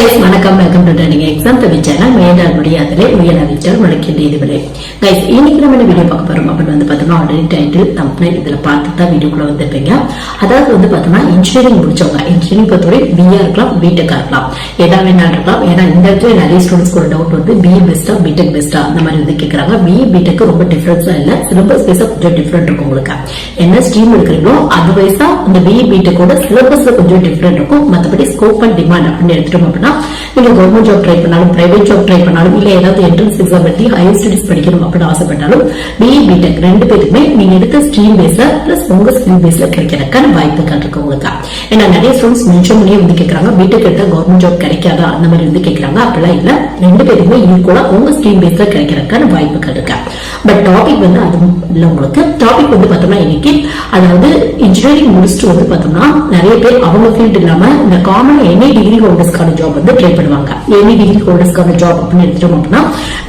வணக்கம் welcome to trending exam தவி channel மேடால் முடியாதலே உயர்விட்டால் முளைக்கின்ற இதுவரை கைஸ் இன்னைக்கு நம்ம வீடியோ பார்க்க போறோம் அப்படின்னு வந்து பார்த்தோம்னா ஆல்ரெடி டைட்டில் தம்ப்நெயில் இதுல பார்த்து தான் வீடியோக்குள்ள வந்திருப்பீங்க. அதாவது வந்து பார்த்தோம்னா இன்ஜினியரிங் முடிச்சவங்க இன்ஜினியரிங் பொறுத்தவரை பிஏ இருக்கலாம் பிடெக் இருக்கலாம் ஏதாவது வேணாலும் இருக்கலாம். ஏன்னா இந்த இடத்துல நிறைய ஸ்டூடெண்ட்ஸ்க்கு ஒரு டவுட் வந்து பிஏ பெஸ்டா பிடெக் பெஸ்டா அந்த மாதிரி வந்து கேட்கறாங்க. பிஏ பிடெக் ரொம்ப டிஃபரன்ஸா இல்ல, சிலபஸ் வைஸா கொஞ்சம் டிஃபரெண்ட் இருக்கும். உங்களுக்கு என்ன ஸ்ட்ரீம் எடுக்கிறீங்களோ அது வைஸா இந்த பிஏ பிடெக்கோட சிலபஸ்ல கொஞ்சம் டிஃபரெண்ட் இருக்கும். மற்றபடி ஸ்கோப் அண்ட் டிமாண்ட் அப்படின்னு எடுத்துட்டோம் அப்படின்னா நீங்க கவர்மெண்ட் ஜாப் ட்ரை பண்ணாலும் பிரைவேட் ஜாப் ட்ரை பண்ணாலும் இல்ல ஏதாவது என்ட்ரன்ஸ் எக்ஸாம் பத்தி ஹையர் ஸ்டடிஸ் படிக்கணும் அப்படின்னு ஆசைப்பட்டாலும் பிஏ பிடெக் ரெண்டு பேருக்குமே நீங்க எடுத்த ஸ்ட்ரீம் பேஸ்ல பிளஸ் உங்க ஸ்கில் பேஸ்ல கிடைக்கிறதுக்கான வாய்ப்புகள் இருக்கு உங்களுக்கு. ஏன்னா நிறைய ஸ்டூடெண்ட்ஸ் மென்ஷன் பண்ணி வந்து கேட்கறாங்க பிடெக் எடுத்தா கவர்மெண்ட் ஜாப் கிடைக்காதா அந்த மாதிரி வந்து கேட்கறாங்க. அப்படிலாம் இல்ல, ரெண்டு பேருக்குமே ஈக்குவலா உங்க ஸ்ட்ரீம் பேஸ்ல கிடைக்கிறதுக்கான வாய்ப்புகள் இருக்கு. பட் டாபிக் வந்து அது இல்ல உங்களுக்கு. டாபிக் வந்து பார்த்தோம்னா இன்னைக்கு அதாவது இன்ஜினியரிங் முடிச்சுட்டு வந்து பார்த்தோம்னா நிறைய பேர் அவங்க ஃபீல்ட் இல்லாம இந்த காமன் எனி டிகிரி ஹோல்டர்ஸ்க்கான ஜாப் வந்து ட்ரை பண்ணுவாங்க. எனி டிகிரி ஹோல்டர்ஸ்க்கான ஜாப் அப்படின்னு எடுத்துட்டோம் அப்படின்னா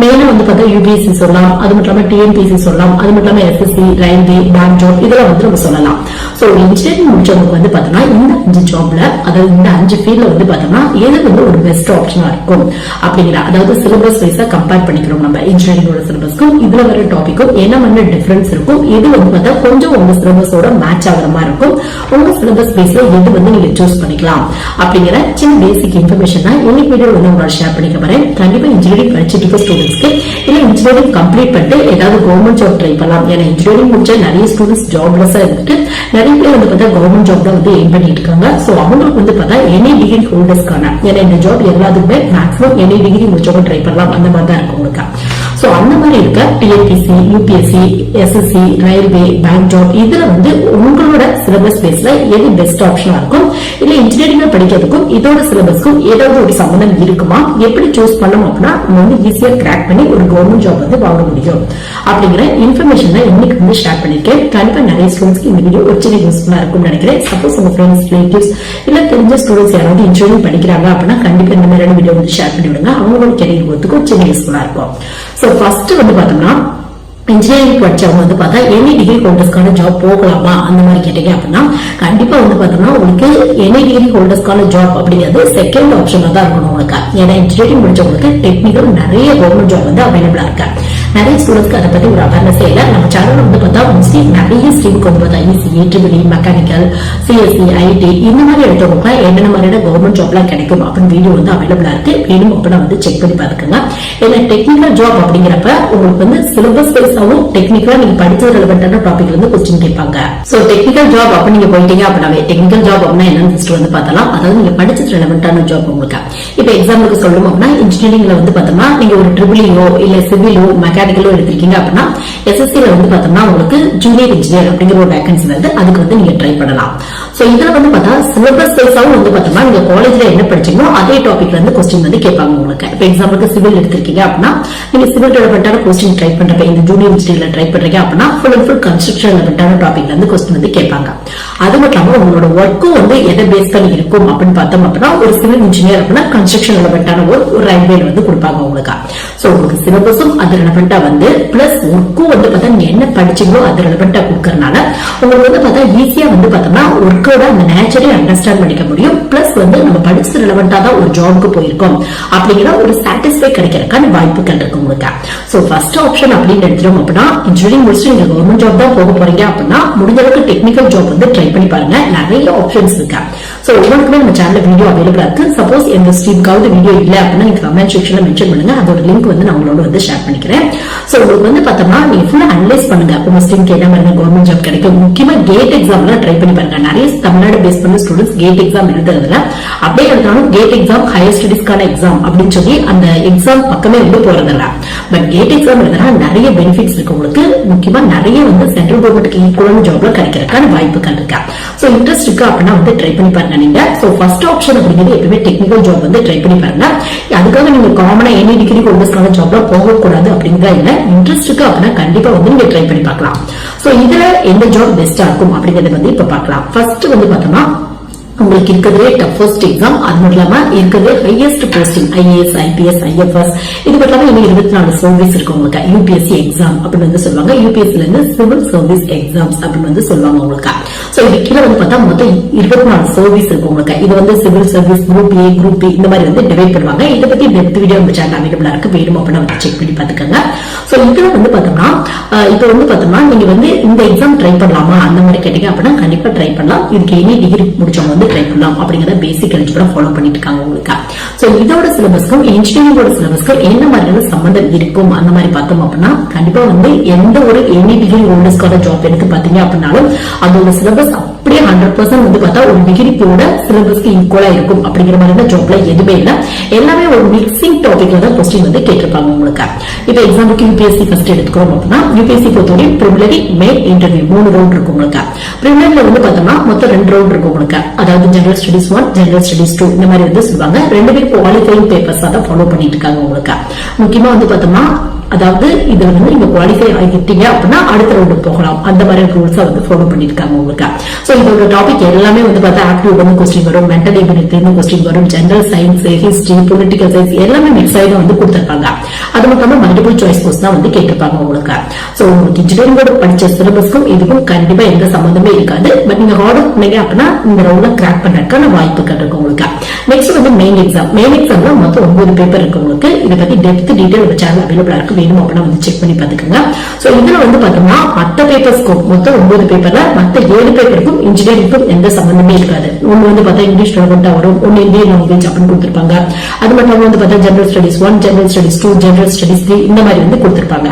மெயினா வந்து பார்த்தா யூபிஎஸ்சி சொல்லலாம், அது மட்டும் இல்லாம டிஎன்பிஎஸ்சி சொல்லலாம், அது மட்டும் இல்லாம எஸ்எஸ்சி ரயில்வே பேங்க் ஜாப் இதெல்லாம் வந்து நம்ம சொல்லலாம். சோ இன்ஜினியரிங் முடிச்சவங்களுக்கு வந்து பார்த்தோம்னா இந்த 5 ஜாப்ல அதாவது இந்த 5 ஃபீல்ட்ல வந்து பார்த்தோம்னா எது வந்து ஒரு பெஸ்ட் ஆப்ஷனா இருக்கும் அப்படிங்கிற அதாவது சிலபஸ் வைஸா கம்பேர் பண்ணிக்கிறோம். நம்ம இன்ஜினியரிங்கோட சிலபஸ்க்கும் இதுல வர டாபிக்கும் என்ன மாதிரி டிஃபரன்ஸ் இருக்கும், எது வந்து பார்த்தா கொஞ்சம் உங்க சிலபஸோட மேட்ச் ஆகிற மாதிரி இருக்கும், உங்க சிலபஸ் பேஸ்ல எது வந்து நீங்க சூஸ் பண்ணிக்கலாம் அப்படிங்கிற சின்ன பேசிக் இன்ஃபர்மேஷன் தான் இன்னைக்கு வீடியோ வந்து உங்களோட ஷேர் பண்ணிக்க போறேன். கண்டிப்பா இன்ஜினியரிங் படிச்சுட்டு இருக்க ஸ்டூடெண்ட்ஸ்க்கு இல்ல இன்ஜினியரிங் கம்ப்ளீட் பண்ணிட்டு ஏதாவது கவர்மெண்ட் ஜாப் ட்ரை பண்ணலாம். ஏன்னா இன்ஜினியரிங் முடிச்ச நிறைய ஸ்டூடெண்ட்ஸ் ஜாப்லெஸ்ஸா இருந்துட்டு நிறைய பேர் வந்து பார்த்தா கவர்மெண்ட் ஜாப் தான் வந்து எய்ம் பண்ணிட்டு இருக்காங்க. சோ அவங்களுக்கு வந்து பார்த்தா எனி டிகிரி ஹோல்டர்ஸ்க்கான ஏன்னா இந்த ஜாப் எல்லாத்துக்குமே மேக்ஸிமம் எனி டிகிரி முடிச்சவங்க ட்ரை பண்ணலாம் அந்த மாதிரி தான் இருக்கும் உங்களுக்கு. சோ அந்த மாதிரி இருக்க TNPSC UPSC SSC railway bank job இதுல வந்து உங்களோட சிலபஸ் பேஸ்ல எது பெஸ்ட் ஆப்ஷனா இருக்கும், இல்ல இன்ஜினியரிங் படிக்கிறதுக்கும் இதோட சிலபஸ்க்கும் ஏதாவது ஒரு சம்பந்தம் இருக்குமா, எப்படி சூஸ் பண்ணணும் அப்படின்னா நம்ம வந்து ஈஸியா கிராக் பண்ணி ஒரு கவர்மெண்ட் ஜாப் வந்து வாங்க முடியும் அப்படிங்கிற இன்ஃபர்மேஷன் தான் இன்னைக்கு வந்து ஷேர் பண்ணிருக்கேன். கண்டிப்பா நிறைய ஸ்டூடெண்ட்ஸ்க்கு இந்த வீடியோ ஒரு சின்ன யூஸ்ஃபுல்லா இருக்கும்னு நினைக்கிறேன். சப்போஸ் உங்க ஃப்ரெண்ட்ஸ் ரிலேட்டிவ்ஸ் இல்ல தெரிஞ்ச ஸ்டூடெண்ட்ஸ் யாராவது இன்ஜினியரிங் படிக்கிறாங்க அப்படின்னா கண்டிப்பா இந்த மாதிரியான வீடியோ வந்து ஷேர் பண்ணி விடுங்க. அவங்களோட கெரியர் போறதுக்கு ஒரு சின்ன யூஸ்ஃபுல்லா இருக்கும். சோ ஃபர்ஸ்ட் வந்து பார்த்தோம்னா இன்ஜினியரிங் படிச்சவங்க வந்து பார்த்தா எனி டிகிரி ஹோல்டர்ஸ்க்கான ஜாப் போகலாமா அந்த மாதிரி கேட்டீங்க அப்படின்னா கண்டிப்பா வந்து பார்த்தோம்னா உங்களுக்கு எனி டிகிரி ஹோல்டர்ஸ்க்கான ஜாப் அப்படிங்கிறது செகண்ட் ஆப்ஷனா தான் இருக்கணும் உங்களுக்கு. ஏன்னா இன்ஜினியரிங் முடிச்சவங்களுக்கு டெக்னிக்கல் நிறைய கவர்மெண்ட் ஜாப் வந்து அவைலபிளா இருக்கு. நிறைய ஸ்டூடெண்ட்ஸ்க்கு அதை பத்தி ஒரு அவேர்னஸே இல்லை. நம்ம சேனல் வந்து பார்த்தா மோஸ்ட்லி நிறைய ஸ்ட்ரீம் கொண்டு பார்த்தா ECE triple mechanical CSC IT இந்த மாதிரி எடுத்தவங்க என்னென்ன மாதிரியான கவர்மெண்ட் ஜாப் எல்லாம் கிடைக்கும் அப்படின்னு வீடியோ வந்து அவைலபிளா இருக்கு. வேணும் அப்படின்னா வந்து செக் பண்ணி பாத்துக்கோங்க. ஏன்னா டெக்னிக்கல் ஜாப் அப்படிங்கிறப்ப உங்களுக்கு வந்து சிலபஸ் வைஸாவும் டெக்னிக்கலா நீங்க படிச்ச ரெலவென்டான டாபிக்ல இருந்து கொஸ்டின் கேட்பாங்க. சோ டெக்னிக்கல் ஜாப் அப்ப நீங்க போயிட்டீங்க அப்படின்னாவே டெக்னிக்கல் ஜாப் அப்படின்னா என்னன்னு ஃபர்ஸ்ட் வந்து பார்த்தலாம். அதாவது நீங்க படிச்சது ரெலவென்டான ஜாப் உங்களுக்கு. இப்ப எக்ஸாம்பிளுக்கு சொல்லணும் அப்படின்னா இன்ஜினியரிங்ல வந்து பார்த்தோம்னா நீங்க ஒரு ட்ரிபிளியோ இல்ல சிவிலோ மெக்கானிக்கலோ எடுத்திருக்கீங்க அப்படின்னா எஸ்எஸ்சில வந்து பார்த்தோம்னா உங்களுக்கு ஜூனியர் இன்ஜினியர் அப்படிங்கிற ஒரு வேகன்சி வந்து அதுக்கு வந்து நீங்க ட்ரை பண்ணலாம். சோ இதுல வந்து பார்த்தா சிலபஸ் வைஸாவும் வந்து பார்த்தோம்னா நீங்க காலேஜ்ல என்ன படிச்சீங்களோ அதே டாபிக்ல இருந்து கொஸ்டின் வந்து கேட்பாங்க உங்களுக்கு. இப்ப எக்ஸாம்பிளுக்கு சிவில் எடுத்திருக்கீங்க அப்படின்னா நீங்க சிவில் ரெலவென்டான கொஸ்டின் ட்ரை பண்றப்ப இந்த ஜூனியர் இன்ஜினியர்ல ட்ரை பண்றீங்க அப்படின்னா ஃபுல் அண்ட் ஃபுல் கன்ஸ்ட்ரக்ஷன் ரெலவென்டான டாபிக்ல இருந்து கொஸ்டின் வந்து கேட்பாங்க. அது மட்டும் இல்லாம உங்களோட ஒர்க்கும் வந்து எதை பேஸ் பண்ணி இருக்கும் அப்படின்னு பார்த்தோம் அப்படின்னா ஒரு சிவில் இன்ஜினியர் அப்படின்னா கன்ஸ்ட்ரக்ஷன் ரெலவென்டான ஒரு ரயில்வேல வந்து கொடுப்பாங்க உங்களுக்கு. சோ உங்களுக்கு சிலபஸும் அது ரெலவென்டா வந்து பிளஸ் ஒர்க்கும் வந்து பார்த்தா நீங்க என்ன படிச்சீங்களோ அது ரெலவென்டா கொடுக்கறதுனால உங்களுக்கு வந்து பார்த்தா ஈஸியா வந்து பார்த்தோம்னா ஒர்க்கோட அந்த நேச்சரை அண்டர்ஸ்டாண்ட் பண்ணிக்க முடியும். பிளஸ் வந்து நம்ம படிச்சது ரெலவென்டா தான் ஒரு ஜாப்க்கு போயிருக்கோம் அப்படிங்கிற ஒரு சாட்டிஸ்ஃபை கிடைக்கிறதுக்கான வாய்ப்புகள் இருக்கு உங்களுக்கு. சோ ஃபர்ஸ்ட் ஆப்ஷன் அப்படின்னு எடுத்துட்டோம் அப்படின்னா இன்ஜினியரிங் முடிச்சு நீங்க கவர்மெண்ட் ஜாப் தான் போக போறீங்க அப்படின்னா முடிஞ்ச அளவுக்கு டெக்னிக்கல் ஜாப் வந்து ட்ரை பண்ணி பாருங்க. நிறைய ஆப்ஷன்ஸ் இருக்கு. சோ உங்களுக்குமே நம்ம சேனல்ல வீடியோ அவைலபிளா இருக்கு. சப்போஸ் எந்த ஸ்ட்ரீம்காவது வீடியோ இல்ல அப்படின்னா நீங்க கமெண்ட் செக்ஷன்ல மென்ஷன் பண்ணுங்க. அதோட லிங்க் வந்து நான் உங்களோட வந்து ஷேர் பண்ணிக்கிறேன். சோ உங்களுக்கு வந்து பார்த்தோம்னா நீங்க ஃபுல்லா அனலைஸ் பண்ணுங்க உங்க ஸ்ட்ரீம்க்கு என்ன மாதிரி கவர்மெண்ட் ஜாப் கிடைக்கும். முக்கியமா கேட் எக்ஸாம்ல ட்ரை பண்ணி பாருங்க. நிறைய தமிழ்நாடு பேஸ் பண்ண ஸ்டூடெண்ட்ஸ் கேட் எக்ஸாம் எழுதுறதுல அப்படியே எடுத்தாலும் கேட் எக்ஸாம் ஹையர் ஸ்டடிஸ்க்கான எக்ஸாம் அப்படின்னு சொல்லி அந்த எக்ஸாம் பக்கமே வந்து போறதில்ல. பட் கேட் எக்ஸாம் எழுதுனா நிறைய பெனிஃபிட்ஸ் இருக்கு உங்களுக்கு. முக்கியமா நிறைய வந்து சென்ட்ரல் கவர்மெண்ட்டுக்கு ஈக்குவலான ஜாப்ல கிடைக்கிறதுக்கான வாய்ப்புகள் இருக்கு. சோ இன்ட்ரெஸ்ட் இருக்கு அப்படின்னா வந்து ட்ரை பண்ணி பாருங்க நீங்க. சோ ஃபர்ஸ்ட் ஆப்ஷன் அப்படிங்கிறது எப்பவுமே டெக்னிக்கல் ஜாப் வந்து ட்ரை பண்ணி பாருங்க. அதுக்காக நீங்க காமனா எனி டிகிரி ஹோல்டர்ஸ்க்கான ஜாப்ல போகக்கூடாது அப்படிங்கிறத இல்ல. இன்ட்ரெஸ்ட் இருக்கு அப்படின்னா கண்டிப்பா வந்து நீங்க ட்ரை பண்ணி பார்க்கலாம். சோ இதுல எந்த ஜாப் பெஸ்டா இருக்கும் அப்படிங்கறத வந்து இப்ப பார்க்கலாம். ஃபர்ஸ்ட் வந்து பார்த்தோம்னா உங்களுக்கு இருக்கிறதே டஃபஸ்ட் எக்ஸாம். அது மட்டும் இல்லாம இருக்கிறதே highest posting IAS, IPS, IFS. இது மட்டும் இல்லாம இன்னும் 24 சர்வீஸ் இருக்கு உங்களுக்கு. UPSC எக்ஸாம் அப்படின்னு வந்து சொல்லுவாங்க. UPSC இருந்து சிவில் சர்வீஸ் எக்ஸாம்ஸ் அப்படின்னு வந்து சொல்லுவாங்க உங்களுக்கு. சோ இது கீழே வந்து பார்த்தா மொத்தம் 24 சர்வீஸ் இருக்கு உங்களுக்கு. இது வந்து civil service group A, group B இந்த மாதிரி வந்து டிவைட் பண்ணுவாங்க. இதை பத்தி டெப்த் வீடியோ நம்ம சேனல் அவைலபிளா இருக்கு. வேணும் அப்படின்னு வந்து செக் பண்ணி பாத்துக்கோங்க. சோ இதுல வந்து பார்த்தோம்னா இப்ப வந்து பார்த்தோம்னா நீங்க வந்து இந்த எக்ஸாம் ட்ரை பண்ணலாமா அந்த மாதிரி கேட்டீங்க அப்படின்னா கண்டிப்பா ட்ரை பண்ணலாம். இதுக்கு எனி டிகிரி முடிச்சவங்க வந்து ட்ரை பண்ணலாம் அப்படிங்கறத பேசிக் எலிஜிபிளா ஃபாலோ பண்ணிட்டு இருக்காங்க உங்களுக்கு. சோ இதோட சிலபஸ்க்கும் இன்ஜினியரிங்கோட சிலபஸ்க்கும் என்ன மாதிரியான சம்பந்தம் இருக்கும் அந்த மாதிரி பார்த்தோம் அப்படின்னா கண்டிப்பா வந்து எந்த ஒரு எனி டிகிரி ஹோல்டர்ஸ்க்கான ஜாப் எடுத்து பாத்தீங்க அப்படின்னாலும் அதோட சிலபஸ் அப்படியே 100% வந்து பார்த்தா ஒரு டிகிரிக்கோட சிலபஸ்க்கு ஈக்குவலா இருக்கும் அப்படிங்கிற மாதிரி ஜாப்ல எதுவுமே இல்ல. எல்லாமே ஒரு மிக்சிங் டாபிக்ல தான் கொஸ்டின் வந்து கேட்டிருப்பாங்க உங்களுக்கு. இப்ப எக்ஸாம்பிளுக்கு UPSC ஃபர்ஸ்ட் எடுத்துக்கிறோம் அப்படின்னா UPSC பொறுத்தவரை பிரிலிமினரி, மெயின், இன்டர்வியூ 3 ரவுண்ட் இருக்கும் உங்களுக்கு. பிரிலிமினரில வந்து பார்த்தோம்னா மொத்தம் 2 ரவுண்ட் இருக்கும் உங்களுக்கு. அதாவது ஜெனரல் ஸ்டடிஸ் 1, ஜெனரல் ஸ்டடிஸ் 2 இந்த மாதிரி வந்து சொல்லுவாங்க. 2 பேரும் குவாலிஃபைங் பேப்பர்ஸ் தான் ஃபாலோ பண்ணிட்டு இருக்காங்க உங்களுக்கு. முக்கியமா வந்து பார்த்தோம்னா அதாவது இதுல வந்து நீங்க குவாலிஃபை ஆகிட்டீங்க அப்படின்னா அடுத்த ரவுண்ட் போகலாம். அந்த மாதிரி ரூல்ஸ் வந்து ஃபாலோ பண்ணிருக்காங்க உங்களுக்கு. சோ இதோட டாபிக் எல்லாமே வந்து பார்த்தா ஆப்டிடியூட் வந்து கொஸ்டின் வரும், மென்டல் எபிலிட்டி இருந்து கொஸ்டின் வரும், general science, history, political science எல்லாமே மிக்ஸ் ஆகி வந்து கொடுத்திருப்பாங்க. அது மட்டும் இல்லாம மல்டிபிள் சாய்ஸ் கொஸ்டின் தான் வந்து கேட்டிருப்பாங்க உங்களுக்கு. சோ உங்களுக்கு இன்ஜினியரிங்கோட படிச்ச சிலபஸ்க்கும் இதுக்கும் கண்டிப்பா எந்த சம்பந்தமே இருக்காது. பட் நீங்க ஹார்ட் ஒர்க் பண்ணீங்க அப்படின்னா இந்த ரவுண்ட்ல கிராக் பண்றதுக்கான வாய்ப்புகள் இருக்கு உங்களுக்கு. நெக்ஸ்ட் வந்து மெயின் எக்ஸாம். மெயின் எக்ஸாம்ல மொத்தம் 9 பேப்பர் இருக்கு உங்களுக்கு. இதை பத்தி டெப்த் டீடைல் நம்ம சேனல் அவைலபிளா இருக்கு. வேணும் அப்படின்னா வந்து செக் பண்ணி பாத்துக்கோங்க. சோ இதுல வந்து பார்த்தோம்னா மற்ற பேப்பர்ஸ்க்கும் மொத்தம் 9 பேப்பர்ல மற்ற 7 பேப்பருக்கும் இன்ஜினியரிங்க்கும் எந்த சம்பந்தமே இருக்காது. ஒன்னு வந்து பார்த்தா இங்கிலீஷ் ரெலவெண்டா வரும், ஒன்னு இந்தியன் லாங்குவேஜ் அப்படின்னு கொடுத்திருப்பாங்க. அது மட்டும் வந்து பார்த்தா general studies 1, general studies 2, general studies 3 இந்த மாதிரி வந்து கொடுத்திருப்பாங்க.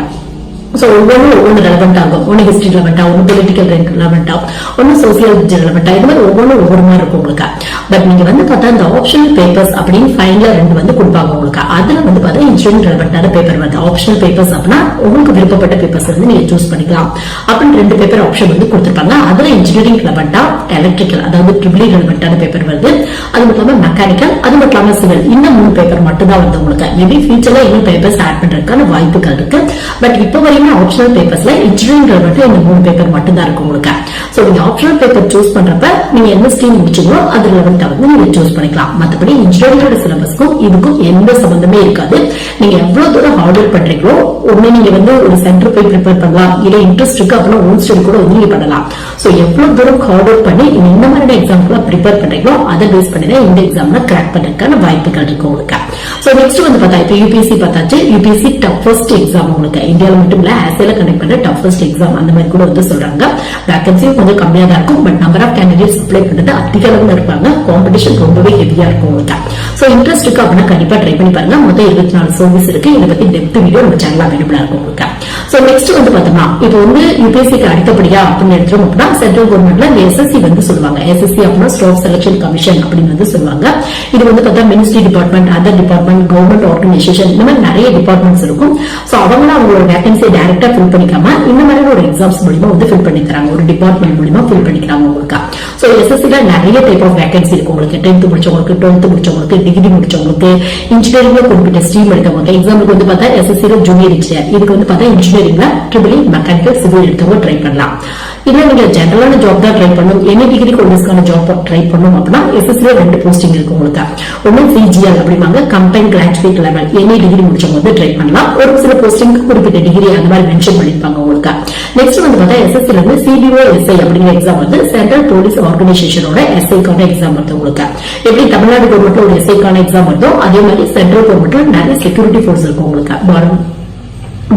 சோ ஒவ்வொன்னு ரெலவெண்ட் ஆகும். ஒன்னு ஹிஸ்டரி ரெலவெண்ட் ஆகும், ஒன்னு பொலிட்டிக்கல் ரெலவெண்ட் ஆகும், ஒன்னு சோசியாலஜி ரெலவெண்ட் ஆகும். இது மாதிரி ஒவ்வொரு மாதிரி இருக்கும் உங்களுக்கு. பட் நீங்க வந்து பார்த்தா இந்த ஆப்ஷனல் பேப்பர்ஸ் அப்படின்னு ஃபைனலா 2 வந்து கொடுப்பாங்க உங்களுக்கு. அதுல வந்து பார்த்தா இன்ஜினியரிங் ரெலவெண்டான பேப்பர் வந்து ஆப்ஷனல் பேப்பர்ஸ் அப்படின்னா உங்களுக்கு விருப்பப்பட்ட பேப்பர்ஸ் வந்து நீங்க சூஸ் பண்ணிக்கலாம் அப்படின்னு 2 பேப்பர் ஆப்ஷன் வந்து கொடுத்திருப்பாங்க. அதுல இன்ஜினியரிங் ரெலவெண்டா, எலக்ட்ரிக்கல் அதாவது ட்ரிபிள் ரெலவெண்டான பேப்பர் வருது. அது மட்டும் இல்லாம மெக்கானிக்கல், அது மட்டும் இல்லாம சிவில் இந்த 3 பேப்பர் மட்டும் தான் வந்து உங்களுக்கு. மேபி ஃபியூச்சர்ல இன்னும் பேப்பர்ஸ் ஆட் பண்றதுக்கான வாய்ப்புகள் இருக்கு. பட் இப்ப வரைக்கும் ஆப்ஷனல் பேப்பர்ஸ்ல இன்ஜினியரிங் ரெலவெண்ட் இந்த 3 பேப்பர் மட்டும் தான் இருக்கும் உங்களுக்கு. சோ நீங்க ஆப்ஷனல் பேப்பர் சூஸ் பண்றப்ப நீங்க என்ன ஸ்ட்ரீம் முடிச்சீங்களோ அது ரெலவெண்டா வந்து நீங்க சூஸ் பண்ணிக்கலாம். மத்தபடி இன்ஜினியரிங்கோட சிலபஸ்க்கும் இதுக்கும் எந்த சம்பந்தமே இருக்காது. நீங்க எவ்வளவு தூரம் ஹார்ட் ஒர்க் பண்றீங்களோ ஒண்ணு நீங்க வந்து ஒரு சென்டர் போய் ப்ரிப்பேர் பண்ணலாம், இல்ல இன்ட்ரெஸ்ட் இருக்கு அப்படின்னா ஓன் ஸ்டடி கூட வந்து நீங்க பண்ணலாம். சோ எவ்வளவு தூரம் ஹார்ட் ஒர்க் பண்ணி நீங்க இந்த மாதிரி எக்ஸாம்க்குள்ள ப்ரிப்பேர் பண்றீங்களோ அதை பேஸ் பண்ணி தான் இந்த எக்ஸாம்ல கிராக் பண்றதுக்கான வாய்ப்புகள் இருக்கு உங்களுக்கு. சோ நெக்ஸ்ட் வந்து பார்த்தா இப்ப UPSC பார்த்தாச்சு. UPSC டஃபஸ்ட் எக்ஸாம் உங்களுக்கு. இந்தியாவில மட்டும் இல்ல ஆசியால கண்டக்ட் பண்ற டஃபஸ்ட் எக்ஸாம் அந்த மாதிரி கூட வந்து சொல்றாங்க. வேகன்சி கொஞ்சம் கம்மியா தான் இருக்கும். But number of candidates apply பண்றது அதிக அளவுல இருப்பாங்க. காம்படிஷன் ரொம்பவே ஹெவியா இருக்கும் உங்களுக்கு. சோ இன்ட்ரெஸ்ட் இருக்கு அப்படின்னா கண்டிப்பா ட்ரை பண்ணி பாருங்க. மொத்தம் 24 சர்வீஸ் இருக்கு. இதை பத்தி டெப்த் வீடியோ நம்ம சேனல் அவைலபிளா இருக்கும் உங்களுக்கு. சோ நெக்ஸ்ட் வந்து பார்த்தோம்னா இப்போ வந்து UPSCக்கு அடுத்தபடியா அப்படின்னு எடுத்துரும் அப்படின்னா சென்ட்ரல் கவர்மெண்ட்ல இந்த SSC வந்து சொல்லுவாங்க. SSC அப்படின்னா ஸ்டாஃப் செலக்ஷன் கமிஷன் அப்படின்னு வந்து சொல்லுவாங்க. இது வந்து பார்த்தா ministry department, other department, government organisation இந்த மாதிரி நிறைய டிபார்ட்மெண்ட்ஸ் இருக்கும். சோ அவங்க அவங்களோட வேகன்சியை டைரக்டா ஃபில் பண்ணிக்காம இந்த மாதிரி ஒரு எக்ஸாம்ஸ் மூலமா வந்து ஃபில் பண்ணிக்கிறாங்க. ஒரு டிபார்ட்மெண்ட் மூலமா ஃபில் பண்ணிக்கிறாங்க உங்களுக்கு. சோ SSCல நிறைய டைப் ஆஃப் வேகன்சி இருக்கு உங்களுக்கு. 10th முடிச்சவங்களுக்கு, 12th முடிச்சவங்களுக்கு, டிகிரி முடிச்சவங்களுக்கு, இன்ஜினியரிங்ல குறிப்பிட்ட ஸ்ட்ரீம் எடுத்தவங்க. எக்ஸாம்பிளுக்கு வந்து பார்த்தா SSCல ஜூனியர் இன்ஜினியர், இதுக்கு வந்து பார்த்தா இன்ஜினியரிங்ல ட்ரிபிள் மெக்கானிக்கல் சிவில் எடுத்தவங்க ட்ரை பண்ணலாம். இல்ல நீங்க ஜெனரலான ஜாப் தான் ட்ரை பண்ணணும், எனி டிகிரி ஹோல்டர்ஸ்க்கான ஜாப் ட்ரை பண்ணணும் அப்படின்னா SSCல 2 போஸ்டிங் இருக்கு உங்களுக்கு. ஒன்னு CGL அப்படிம்பாங்க, combine graduate level, any degree முடிச்சவங்க வந்து ட்ரை பண்ணலாம். ஒரு சில போஸ்டிங் குறிப்பிட்ட டிகிரி அந்த மாதிரி மென்ஷன் பண்ணிருப்பாங்க உங்களுக்கு. நெக்ஸ்ட் வந்து பார்த்தா SSCல இருந்து CBO SI அப்படிங்கிற எக்ஸாம் வந்து சென்ட்ரல் போலீஸ் ஆர்கனைசேஷனோட SI-க்கான எக்ஸாம் வருது உங்களுக்கு. எப்படி தமிழ்நாடு கவர்மெண்ட்ல ஒரு SI-க்கான எக்ஸாம் வருதோ அதே மாதிரி சென்ட்ரல் கவர்மெண்ட்ல நிறைய செக்யூரிட்டி போர்ஸ் இருக்கும் உங்களுக்கு.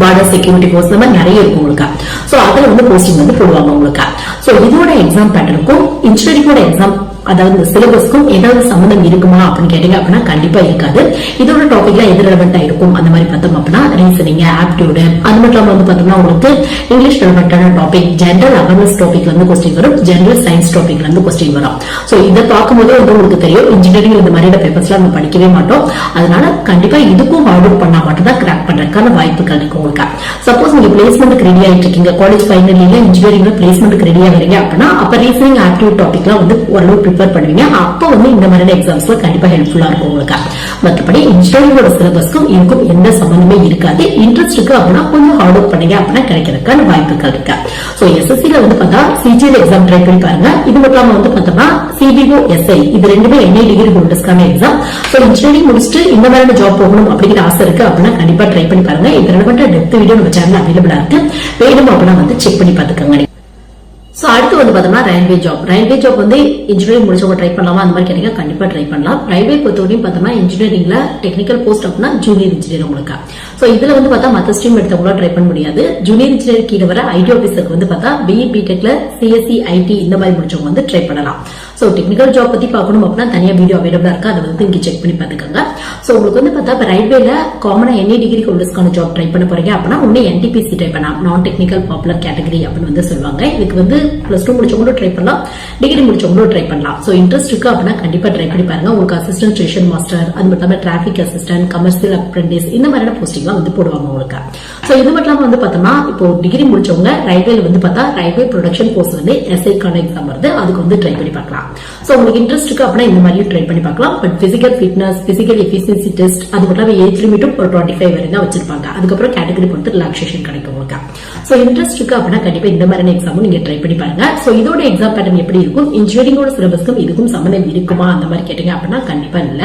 பார்டர் செக்யூரிட்டி போர்ஸ் இந்த மாதிரி நிறைய இருக்கும் உங்களுக்கு. சோ அதுல வந்து போஸ்டிங் வந்து போடுவாங்க உங்களுக்கு. சோ இதோட எக்ஸாம் பேட்டர்னுக்கும் இன்ஜினியரிங்கோட எக்ஸாம் அதாவது சிலபஸ்க்கும் ஏதாவது சம்பந்தம் இருக்குமா அப்படின்னு கேட்டீங்க அப்படின்னா கண்டிப்பா இருக்காது. இதோட டாபிக்ல எது ரெலவெண்டா இருக்கும் அந்த மாதிரி பார்த்தோம் அப்படின்னா ரீசனிங், ஆப்டிடியூட், அது மட்டும் இல்லாம வந்து பார்த்தோம்னா உங்களுக்கு இங்கிலீஷ் ரெலவெண்டான டாபிக், ஜெனரல் அவேர்னஸ் டாபிக்ல இருந்து கொஸ்டின் வரும், ஜெனரல் சயின்ஸ் டாபிக்ல இருந்து கொஸ்டின் வரும். சோ இதை பார்க்கும்போது வந்து உங்களுக்கு தெரியும் இன்ஜினியரிங் இந்த மாதிரியான பேப்பர்ஸ்லாம் நம்ம படிக்கவே மாட்டோம். அதனால கண்டிப்பா இதுக்கும் ஹார்ட் ஒர்க் பண்ணா மட்டும் தான் கிராக் பண்றதுக்கான வாய்ப்புகள் இருக்கு உங்களுக்கு. சப்போஸ் நீங்க பிளேஸ்மெண்ட் ரெடி ஆயிட்டு இருக்கீங்க, காலேஜ் ஃபைனல் இயர்ல இன்ஜினியரிங்ல பிளேஸ்மெண்ட் ரெடி ஆகிறீங்க அப்படின்னா அப்ப ரீசனிங், ஆப்டிடியூட் டாபிக்லாம் வந்து ஓரளவு ப்ரிப்பேர் பண்ணுவீங்க. அப்போ வந்து இந்த மாதிரியான எக்ஸாம்ஸ்ல கண்டிப்பா ஹெல்ப்ஃபுல்லா இருக்கும் உங்களுக்கு. மற்றபடி இன்ஜினியரிங்கோட சிலபஸ்க்கும் இதுக்கும் எந்த சம்பந்தமே இருக்காது. இன்ட்ரெஸ்ட் இருக்கு அப்படின்னா கொஞ்சம் ஹார்ட் ஒர்க் பண்ணீங்க அப்படின்னா கிடைக்கிறதுக்கான வாய்ப்புகள் இருக்கு. சோ எஸ்எஸ்சில வந்து பார்த்தா சிஜிஎல் எக்ஸாம் ட்ரை பண்ணி பாருங்க. இது மட்டும் இல்லாம வந்து பார்த்தோம்னா சிபிஓ எஸ்ஐ இது ரெண்டுமே என்ஐ டிகிரி ஹோல்டர்ஸ்க்கான எக்ஸாம். சோ இன்ஜினியரிங் முடிச்சுட்டு இந்த மாதிரியான ஜாப் போகணும் அப்படிங்கிற ஆசை இருக்கு அப்படின்னா கண்டிப்பா ட்ரை பண்ணி பாருங்க. இது ரெலவெண்டா டெப்த் வீடியோ நம்ம சேனல் அவைலபிளா இருக்கு. வேணும் அப்படின்னா வந்து செக் பண்ணி பாத்துக்கோங்க. சோ அடுத்து வந்து பார்த்தோம்னா ரயில்வே ஜாப் வந்து இன்ஜினியரிங் முடிச்சவங்க ட்ரை பண்ணலாமா அந்த மாதிரி கேட்டீங்க, கண்டிப்பா ட்ரை பண்ணலாம். ரயில்வே பொறுத்தவரையும் பார்த்தோம்னா இன்ஜினியரிங்ல டெக்னிக்கல் போஸ்ட் அப்படின்னா ஜூனியர் இன்ஜினியர் உங்களுக்கு. சோ இதுல வந்து பார்த்தா மத்த ஸ்ட்ரீம் எடுத்தவங்களா ட்ரை பண்ண முடியாது. ஜூனியர் இன்ஜினியர் கீழே வர ஐடி ஆபீசருக்கு வந்து பார்த்தா பிஇ பிடெக்ல சிஎஸ்சி ஐடி இந்த மாதிரி முடிச்சவங்க வந்து ட்ரை பண்ணலாம். சோ டெக்னிக்கல் ஜாப் பத்தி பார்க்கணும் அப்படின்னா தனியா வீடியோ அவைலபிளா இருக்கு, அதை வந்து இங்க செக் பண்ணி பாத்துக்கோங்க. சோ உங்களுக்கு வந்து பார்த்தா இப்ப ரயில்வேல காமனா என்ஐ டிகிரி ஹோல்டர்ஸ்க்கான ஜாப் ட்ரை பண்ண போறீங்க அப்படின்னா ஒன்னு என்டிபிசி ட்ரை பண்ணலாம், நான் டெக்னிக்கல் பாப்புலர் கேட்டகரி அப்படின்னு வந்து சொல்லுவாங்க. இதுக்கு வந்து பிளஸ் 2 முடிச்சவங்களும் ட்ரை பண்ணலாம், டிகிரி முடிச்சவங்களும் ட்ரை பண்ணலாம். சோ இன்ட்ரெஸ்ட் இருக்கு அப்படின்னா கண்டிப்பா ட்ரை பண்ணி பாருங்க. உங்களுக்கு அசிஸ்டன்ட் ஸ்டேஷன் மாஸ்டர், அது மட்டும் இல்லாம டிராபிக் அசிஸ்டன்ட், கமர்ஷியல் அப்ரெண்டிஸ் இந்த மாதிரியான போஸ்டிங் வந்து போடுவாங்க உங்களுக்கு. சோ இது மட்டும் இல்லாம வந்து பார்த்தோம்னா இப்போ டிகிரி முடிச்சவங்க ரயில்வேல வந்து பார்த்தா ரயில்வே ப்ரொடக்ஷன் போஸ்ட் வந்து எஸ்ஐக்கான எக்ஸாம் வருது, அதுக்கு வந்து ட்ரை பண்ணி பார்க்கலாம். சோ உங்களுக்கு இன்ட்ரெஸ்ட் இருக்கு அப்படின்னா இந்த மாதிரி ட்ரை பண்ணி பார்க்கலாம். But physical fitness, physical efficiency test, அது மட்டும் இல்லாம ஏஜ் லிமிட்டும் ஒரு 25 வரை தான் வச்சிருப்பாங்க. அதுக்கப்புறம் கேட்டகரி பொறுத்து ரிலாக்ஸேஷன் கிடைக்கும் உங்களுக்கு. சோ இன்ட்ரெஸ்ட் இருக்கு அப்படின்னா கண்டிப்பா இந்த மாதிரியான எக்ஸாமும் நீங்க ட்ரை பண்ணி பாருங்க. சோ இதோட எக்ஸாம் பேட்டர்ன் எப்படி இருக்கும், இன்ஜினியரிங்கோட சிலபஸ்க்கும் இதுக்கும் சம்பந்தம் இருக்குமா அந்த மாதிரி கேட்டீங்க அப்படின்னா கண்டிப்பா இல்ல.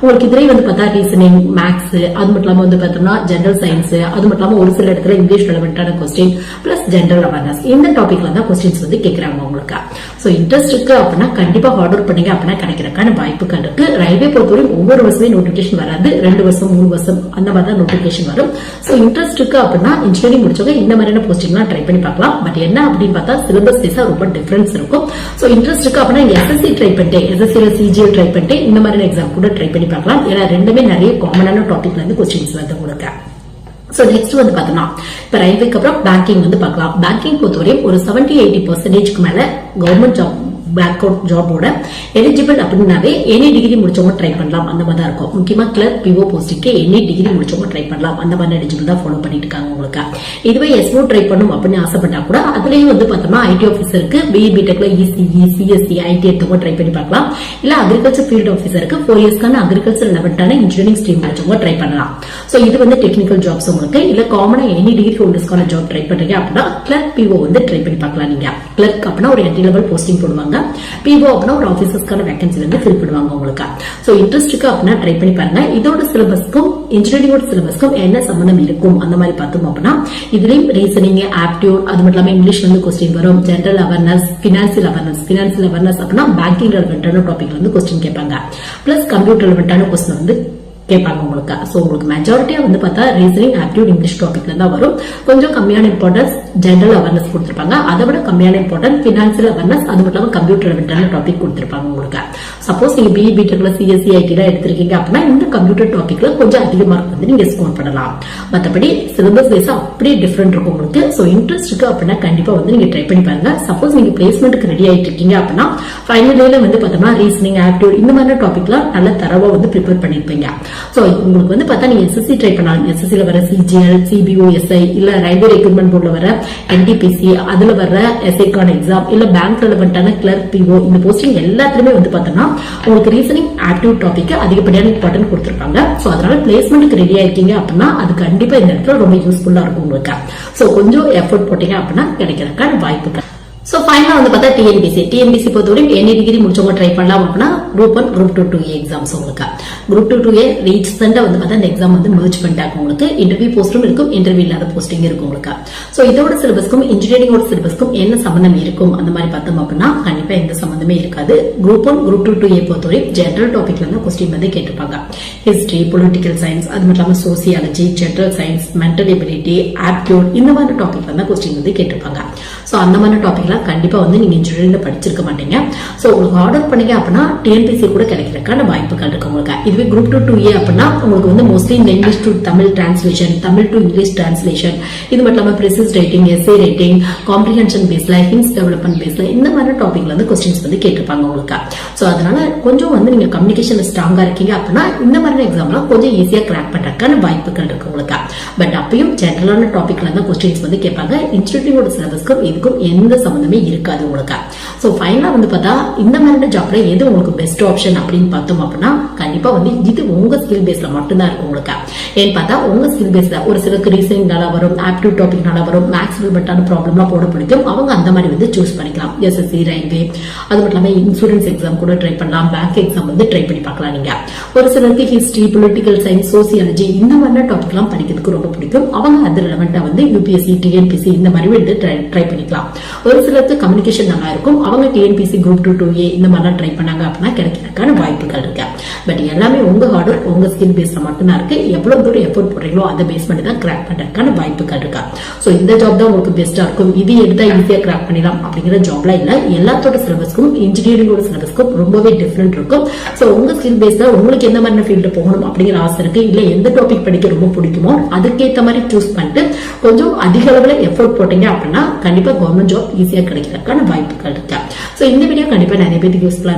உங்களுக்கு இதுலயே வந்து பார்த்தா ரீசனிங், மேக்ஸ், அது மட்டும் இல்லாம வந்து பார்த்தோம்னா ஜெனரல் சயின்ஸ், அது மட்டும் இல்லாம ஒரு சில இடத்துல இங்கிலீஷ் ரெலவெண்டான கொஸ்டின் பிளஸ் ஜெனரல் அவேர்னஸ் இந்த டாபிக்ல தான் கொஸ்டின்ஸ் வந்து கேட்கறாங்க உங்களுக்கு. சோ இன்ட்ரெஸ்ட் இருக்கு அப்படின்னா கண்டிப்பா ஹார்ட் ஒர்க் பண்ணீங்க அப்படின்னா கிடைக்கிறதுக்கான வாய்ப்புகள் இருக்கு. ரயில்வே பொறுத்தவரை ஒவ்வொரு வருஷமே நோட்டிபிகேஷன் வராது, 2 வருஷம் 3 வருஷம் அந்த மாதிரி தான் நோட்டிபிகேஷன் வரும். சோ இன்ட்ரெஸ்ட் இருக்கு அப்படின்னா இன்ஜினியரிங் முடிச்சவங்க இந்த மாதிரியான போஸ்டிங் எல்லாம் ட்ரை பண்ணி பார்க்கலாம். பட் என்ன அப்படின்னு பார்த்தா சிலபஸ் வைஸா ரொம்ப டிஃபரன்ஸ் இருக்கும். சோ இன்ட்ரெஸ்ட் இருக்கு அப்படின்னா எஸ்எஸ்சி ட்ரை பண்ணிட்டு, எஸ்எஸ்சில சிஜிஎல் ட்ரை பண்ணிட்டு இந்த மாதிரியான எக்ஸாம் கூட ட்ரை பண்ணி பார்க்கலாம். ஏன்னா ரெண்டுமே நிறைய காமனான டாபிக்ல இருந்து கொஸ்டின்ஸ் வந்து உங்களுக்கு. சோ நெக்ஸ்ட் வந்து பார்த்தோம்னா இப்ப ரயில்வேக்கு அப்புறம் பேங்கிங் வந்து பார்க்கலாம். பேங்கிங் பொறுத்தவரையும் ஒரு 70-80% மேல கவர்மெண்ட் ஜாப் பேங்க் அவுட் ஜாபோட எலிஜிபிள் அப்படின்னாவே எனி டிகிரி முடிச்சவங்க ட்ரை பண்ணலாம் அந்த மாதிரி தான் இருக்கும். முக்கியமா கிளர்க் பிஓ போஸ்டிக்கு எனி டிகிரி முடிச்சவங்க ட்ரை பண்ணலாம் அந்த மாதிரி எலிஜிபிள் தான் ஃபாலோ பண்ணிட்டு இருக்காங்க உங்களுக்கு. இதுவே எஸ்ஓ ட்ரை பண்ணும் அப்படின்னு ஆசைப்பட்டா கூட அதுலயும் வந்து பார்த்தோம்னா ஐடி ஆபீசருக்கு பிஇ பிடெக்ல இசிஇ சிஎஸ்சி ஐடி எடுத்தவங்க ட்ரை பண்ணி பார்க்கலாம். இல்ல அக்ரிகல்ச்சர் ஃபீல்ட் ஆபீசருக்கு 4 இயர்ஸ்க்கான அக்ரிகல்ச்சர் ரெலவெண்டான இன்ஜினியரிங் ஸ்ட்ரீம் முடிச்சவங்க ட்ரை பண்ணலாம். சோ இது வந்து டெக்னிக்கல் ஜாப்ஸ் உங்களுக்கு. இல்ல காமனா எனி டிகிரி ஹோல்டர்ஸ்க்கான ஜாப் ட்ரை பண்றீங்க அப்படின்னா கிளர்க் பிஓ வந்து ட்ரை பண்ணி பார்க்கலாம். நீங்க கிளர்க் அப்படின்னா ஒரு என்ட்ரி லெவல் போஸ்டிங் போடுவாங்க, பிஓ அப்படின்னா ஒரு ஆபீசர்ஸ்க்கான வேகன்சி வந்து ஃபில் பண்ணுவாங்க உங்களுக்கு. சோ இன்ட்ரெஸ்ட் இருக்கு அப்படின்னா ட்ரை பண்ணி பாருங்க. இதோட சிலபஸ்க்கும் இன்ஜினியரிங்கோட சிலபஸ்க்கும் என்ன சம்பந்தம் இருக்கும் அந்த மாதிரி பார்த்தோம் அப்படின்னா இதுலயும் ரீசனிங், ஆப்டியூட், அது மட்டும் இல்லாம இங்கிலீஷ்ல இருந்து கொஸ்டின் வரும், ஜெனரல் அவேர்னஸ், பினான்சியல் அவேர்னஸ் அப்படின்னா பேங்கிங் ரெலவெண்டான டாபிக் வந்து கொஸ்டின் கேட்பாங்க. பிளஸ் கம்ப்யூட்டர் ரெலவெண்டான கொஸ்டின் வந்து கேட்பாங்க உங்களுக்கு. சோ உங்களுக்கு மெஜாரிட்டியா வந்து பார்த்தா ரீசனிங், ஆப்டியூட், இங்கிலீஷ் டாபிக்ல தான் வரும். கொஞ்சம் கம்மியான இம்பார்ட்டன்ஸ் ஜெனரல் அவேர்னஸ் கொடுத்திருப்பாங்க, அதை விட கம்மியான இம்பார்ட்டன்ஸ் பினான்சியல் அவேர்னஸ், அது மட்டும் இல்லாம கம்ப்யூட்டர் ரெலவெண்டான டாபிக் கொடுத்திருப்பாங்க உங்களுக்கு. சப்போஸ் நீங்க பிஇ பிடெக்ல சிஎஸ்சி ஐடி எல்லாம் எடுத்திருக்கீங்க அப்படின்னா இந்த கம்ப்யூட்டர் டாபிக்ல கொஞ்சம் அதிக மார்க் வந்து நீங்க ஸ்கோர் பண்ணலாம். மற்றபடி சிலபஸ் வைஸா அப்படியே டிஃபரெண்ட் இருக்கும் உங்களுக்கு. சோ இன்ட்ரெஸ்ட் இருக்கு அப்படின்னா கண்டிப்பா வந்து நீங்க ட்ரை பண்ணி பாருங்க. சப்போஸ் நீங்க பிளேஸ்மெண்ட்டுக்கு ரெடி ஆயிட்டு இருக்கீங்க அப்படின்னா ஃபைனல் இயர்ல வந்து பார்த்தோம்னா ரீசனிங், ஆப்டியூட் இந்த மாதிரி டாபிக்லாம் நல்ல தரவா வந்து ப்ரிப்பேர் பண்ணிருப்பீங்க. சோ உங்களுக்கு வந்து பார்த்தா நீங்க எஸ்எஸ்சி ட்ரை பண்ணலாம். எஸ்எஸ்சில வர சிஜிஎல், சிபிஓ, எஸ்ஐ, இல்ல ரயில்வே ரெக்ரூட்மெண்ட் போர்ட்ல வர என்டிபிசி, அதுல வர எஸ்ஐக்கான எக்ஸாம், இல்ல பேங்க் ரெலவெண்டான கிளர்க் பிஓ இந்த போஸ்டிங் எல்லாத்துலயுமே வந்து பார்த்தோம்னா உங்களுக்கு ரீசனிங், ஆப்டியூட் டாபிக் அதிகப்படியான இம்பார்ட்டன்ட் கொடுத்திருப்பாங்க. சோ அதனால பிளேஸ்மெண்ட்டுக்கு ரெடி ஆயிருக்கீங்க அப்படின்னா அது கண்டிப்பா இந்த இடத்துல ரொம்ப யூஸ்ஃபுல்லா இருக்கும் உங்களுக்கு. சோ கொஞ்சம் எஃபோர்ட் போட்டீங்க அப்படின்னா கிடைக்கிறதுக்கான வாய்ப்பு. சோ ஃபைனலா வந்து பார்த்தா டிஎன்பிசி பொறுத்தவரைக்கும் எனி டிகிரி முடிச்சவங்க ட்ரை பண்ணலாம் அப்படின்னா குரூப் 1, குரூப் 2, 2A எக்ஸாம்ஸ் உங்களுக்கு. குரூப் 2, 2A ரீசெண்டா வந்து பார்த்தா இந்த எக்ஸாம் வந்து மெர்ஜ் பண்ணிட்டாங்க உங்களுக்கு. இன்டர்வியூ போஸ்டும் இருக்கும், இன்டர்வியூ இல்லாத போஸ்டிங் இருக்கும் உங்களுக்கு. சோ இதோட சிலபஸ்க்கும் இன்ஜினியரிங்கோட சிலபஸ்க்கும் என்ன சம்பந்தம் இருக்கும் அந்த மாதிரி பார்த்தோம் அப்படின்னா கண்டிப்பா எந்த சம்பந்தமே இருக்காது. குரூப் 1, குரூப் 2, 2A பொறுத்தவரை ஜெனரல் டாபிக்ல இருந்து கொஸ்டின் வந்து கேட்டிருப்பாங்க. ஹிஸ்டரி, பொலிட்டிக்கல் சயின்ஸ், அது மட்டும் இல்லாம sociology, general science, mental ability, aptitude இந்த மாதிரி டாபிக்ல தான் கொஸ்டின் வந்து கேட்டிருப்பாங்க. சோ அந்த மாதிரி டாபிக்லாம் கண்டிப்பா வந்து நீங்க இன்ஜினியரிங்ல படிச்சிருக்க மாட்டீங்க. சோ உங்களுக்கு ஆர்டர் பண்ணீங்க அப்படின்னா டிஎன்பிசி கூட கிடைக்கிறதுக்கான வாய்ப்புகள் இருக்கு உங்களுக்கு. இதுவே குரூப் 2, 2A அப்படின்னா உங்களுக்கு வந்து மோஸ்ட்லி இந்த English to Tamil translation, Tamil to English translation, இது மட்டும் இல்லாம பிரிசிஸ் ரைட்டிங், எஸ்ஏ ரைட்டிங், காம்ப்ரிஹென்ஷன் பேஸ்ல, ஹிண்ட்ஸ் டெவலப்மெண்ட் பேஸ்ல இந்த மாதிரி டாபிக்ல வந்து கொஸ்டின்ஸ் வந்து கேட்டிருப்பாங்க உங்களுக்கு. சோ அதனால கொஞ்சம் வந்து நீங்க கம்யூனிகேஷன்ல ஸ்ட்ராங்கா இருக்கீங்க அப்படின்னா இந்த மாதிரி எக்ஸாம்லாம் கொஞ்சம் ஈஸியா கிராக் பண்றதுக்கான வாய்ப்புகள் இருக்கு உங்களுக்கு. பட் அப்பயும் ஜெனரலான டாபிக்ல தான் கொஸ்டின்ஸ் வந்து கேட்பாங்க. இன்ஸ்டிடியூட்டோட சிலபஸ்க்கும் இதுக்கும் எந்த சம்பந்தம் சம்பந்தமே இருக்காது உங்களுக்கு. சோ ஃபைனலா வந்து பார்த்தா இந்த மாதிரி ஜாப்ல எது உங்களுக்கு பெஸ்ட் ஆப்ஷன் அப்படின்னு பார்த்தோம் அப்படின்னா கண்டிப்பா வந்து இது உங்க ஸ்கில் பேஸ்ல மட்டும்தான் இருக்கும் உங்களுக்கு. ஏன்னு பார்த்தா உங்க ஸ்கில் பேஸ்ல ஒரு சிலருக்கு ரீசனிங் நல்லா வரும், ஆப்டிவ் டாபிக் நல்லா வரும், மேக்ஸ் ரிலேட்டடான ப்ராப்ளம்லாம் போட பிடிக்கும், அவங்க அந்த மாதிரி வந்து சூஸ் பண்ணிக்கலாம். எஸ்எஸ்சி, ரயில்வே, அது மட்டும் இல்லாம இன்சூரன்ஸ் எக்ஸாம் கூட ட்ரை பண்ணலாம், பேங்க் எக்ஸாம் வந்து ட்ரை பண்ணி பார்க்கலாம் நீங்க. ஒரு சிலருக்கு ஹிஸ்டரி, பொலிட்டிக்கல் சயின்ஸ், சோசியாலஜி இந்த மாதிரி டாபிக் எல்லாம் படிக்கிறதுக்கு ரொம்ப பிடிக்கும், அவங்க அது ரிலவெண்டா வந்து யூபிஎஸ்சி, டிஎன்பிசி இந்த மாதிரி வந்து ட்ரை பண்ணிக்கலாம். ஒரு சிலருக்கு கம்யூனிகேஷன் நல்லா இருக்கும், அவங்க டிஎன்பிசி குரூப் 2, 2A இந்த மாதிரிலாம் ட்ரை பண்ணாங்க அப்படின்னா கிடைக்கிறதுக்கான வாய்ப்புகள் இருக்கு. பட் எல்லாமே உங்க ஹார்ட் ஒர்க், உங்க ஸ்கில் பேஸ்ல மட்டும்தான் இருக்கு. எவ்வளவு தூரம் எஃபோர்ட் போடுறீங்களோ அதை பேஸ் பண்ணி தான் கிராக் பண்றதுக்கான வாய்ப்புகள் இருக்கா. சோ இந்த ஜாப் தான் உங்களுக்கு பெஸ்டா இருக்கும், இது எடுத்தா ஈஸியா கிராக் பண்ணிடலாம் அப்படிங்கிற ஜாப்ல இல்ல. எல்லாத்தோட சிலபஸ்க்கும் இன்ஜினியரிங்கோட சிலபஸ்க்கும் ரொம்பவே டிஃபரெண்ட் இருக்கும். சோ உங்க ஸ்கில் பேஸ்ல உங்களுக்கு எந்த மாதிரி ஃபீல்டு போகணும் அப்படிங்கிற ஆசை இருக்கு, இல்ல எந்த டாபிக் படிக்க ரொம்ப பிடிக்குமோ அதுக்கேற்ற மாதிரி சூஸ் பண்ணிட்டு கொஞ்சம் அதிக அளவுல எஃபோர்ட் போட்டீங்க அப்படின்னா கண்டிப்பா கவர்மெண்ட் ஜாப் ஈஸியா கிடைக்கிறதுக்கான வாய்ப்புகள் இருக்கு. சோ இந்த வீடியோ கண்டிப்பா நிறைய பேருக்கு யூஸ்ஃபுல்லா